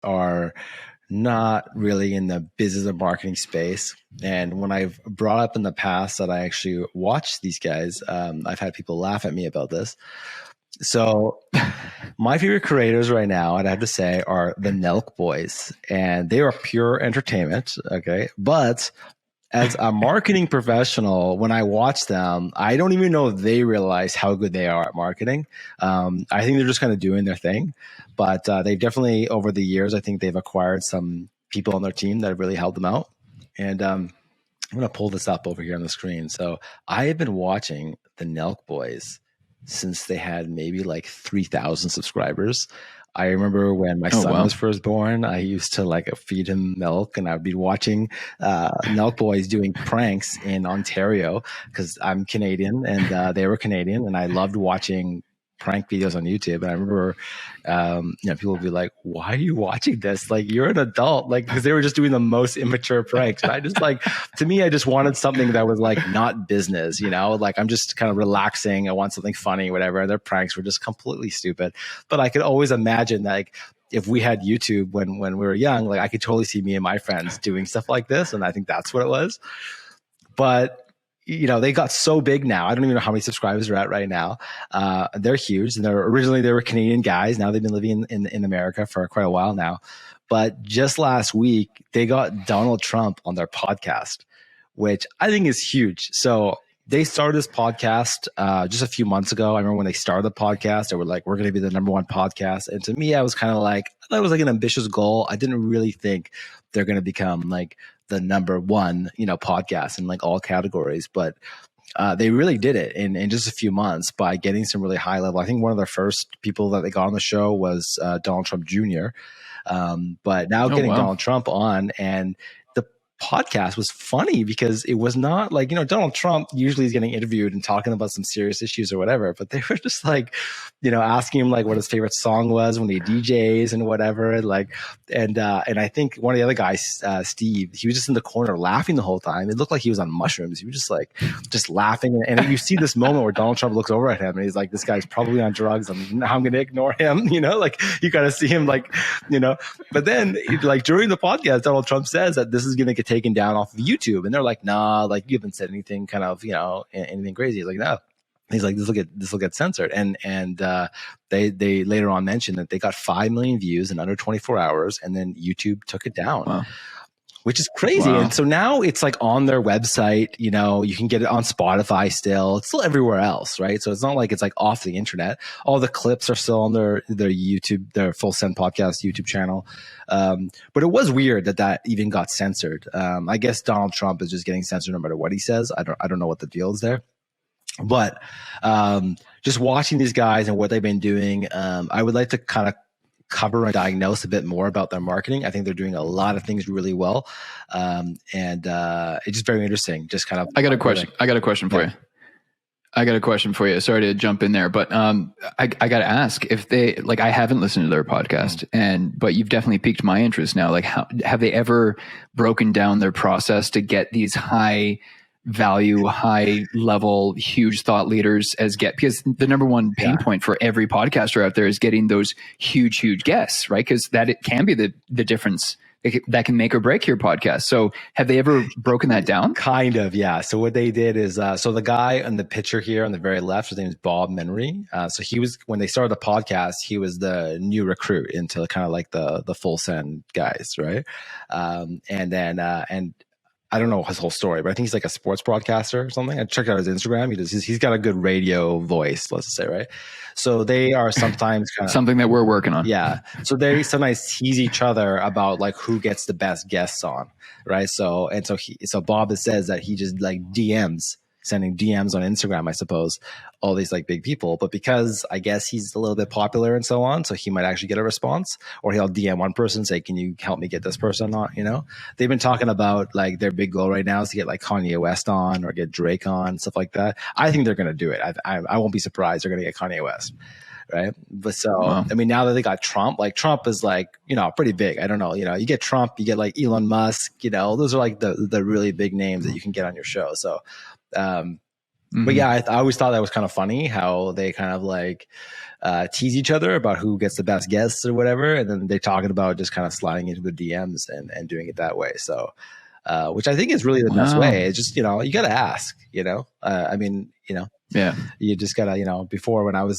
are not really in the business or marketing space. And when I've brought up in the past that I actually watch these guys, I've had people laugh at me about this. So my favorite creators right now, I'd have to say, are the Nelk Boys, and they are pure entertainment. Okay. But as a marketing professional, when I watch them, I don't even know if they realize how good they are at marketing. I think they're just kind of doing their thing, but they definitely, over the years, I think they've acquired some people on their team that have really helped them out. And I'm going to pull this up over here on the screen. So I have been watching the Nelk Boys since they had maybe like 3,000 subscribers. I remember when my son was first born, I used to like feed him milk, and I'd be watching Nelk Boys doing pranks in Ontario because I'm Canadian and they were Canadian, and I loved watching prank videos on YouTube. And I remember, people would be like, "Why are you watching this? Like, you're an adult." Like, because they were just doing the most immature pranks. And I just like, to me, I just wanted something that was like not business, like I'm just kind of relaxing. I want something funny, whatever. And their pranks were just completely stupid. But I could always imagine like, if we had YouTube when we were young, like I could totally see me and my friends doing stuff like this. And I think that's what it was. But they got so big now. I don't even know how many subscribers they're at right now. They're huge. And originally they were Canadian guys. Now they've been living in America for quite a while now. But just last week, they got Donald Trump on their podcast, which I think is huge. So they started this podcast just a few months ago. I remember when they started the podcast, they were like, we're going to be the number one podcast. And to me, I was kind of like, that was like an ambitious goal. I didn't really think they're going to become like the number one, podcast in like all categories. But they really did it in just a few months by getting some really high level. I think one of their first people that they got on the show was Donald Trump Jr. But now getting Donald Trump on, and the podcast was funny because it was not like, Donald Trump usually is getting interviewed and talking about some serious issues or whatever, but they were just like, asking him like what his favorite song was when he DJs and whatever. And I think one of the other guys, Steve, he was just in the corner laughing the whole time. It looked like he was on mushrooms. He was just laughing. And you see this moment where Donald Trump looks over at him and he's like, this guy's probably on drugs. I'm going to ignore him, like you got to see him but then like during the podcast, Donald Trump says that this is going to get taken down off of YouTube. And they're like, nah, like you haven't said anything kind of, anything crazy. He's like, no. He's like, this will get censored. And they later on mentioned that they got 5 million views in under 24 hours, and then YouTube took it down, which is crazy. And so now it's like on their website, you can get it on Spotify still. It's still everywhere else, right? So it's not like it's like off the internet. All the clips are still on their YouTube, their Full Send Podcast YouTube channel. But it was weird that even got censored. I guess Donald Trump is just getting censored no matter what he says. I don't know what the deal is there. But just watching these guys and what they've been doing, I would like to kind of cover and diagnose a bit more about their marketing. I think they're doing a lot of things really well. And it's just very interesting. Just kind of. I got a question for you. I got a question for you. Sorry to jump in there, but I got to ask if they like. I haven't listened to their podcast, but you've definitely piqued my interest now. Like, how have they ever broken down their process to get these high value, high level, huge thought leaders because the number one pain point for every podcaster out there is getting those huge guests, right? Because that it can be the difference that can make or break your podcast. So have they ever broken that down? Kind of, yeah. So what they did is, so the guy on the picture here on the very left, his name is Bob Menery. So he was, when they started the podcast, he was the new recruit into kind of like the Full Send guys, right? And I don't know his whole story, but I think he's like a sports broadcaster or something. I checked out his Instagram. He's got a good radio voice, let's say, right? So they are sometimes kind of something that we're working on. Yeah. So they sometimes tease each other about like who gets the best guests on, right? So Bob says that he just like sending DMs on Instagram, I suppose, all these like big people. But because I guess he's a little bit popular and so on, so he might actually get a response, or he'll DM one person, say, can you help me get this person on? They've been talking about like their big goal right now is to get like Kanye West on or get Drake on, stuff like that. I think they're going to do it. I won't be surprised they're going to get Kanye West. Right. But I mean, now that they got Trump, like Trump is like, pretty big. I don't know, you get Trump, you get like Elon Musk, those are like the really big names that you can get on your show. So, But yeah, I always thought that was kind of funny how they kind of like tease each other about who gets the best guests or whatever. And then they're talking about just kind of sliding into the DMs and doing it that way. So, which I think is really the best way. It's just, you got to ask, I mean, yeah, you just got to, before when I was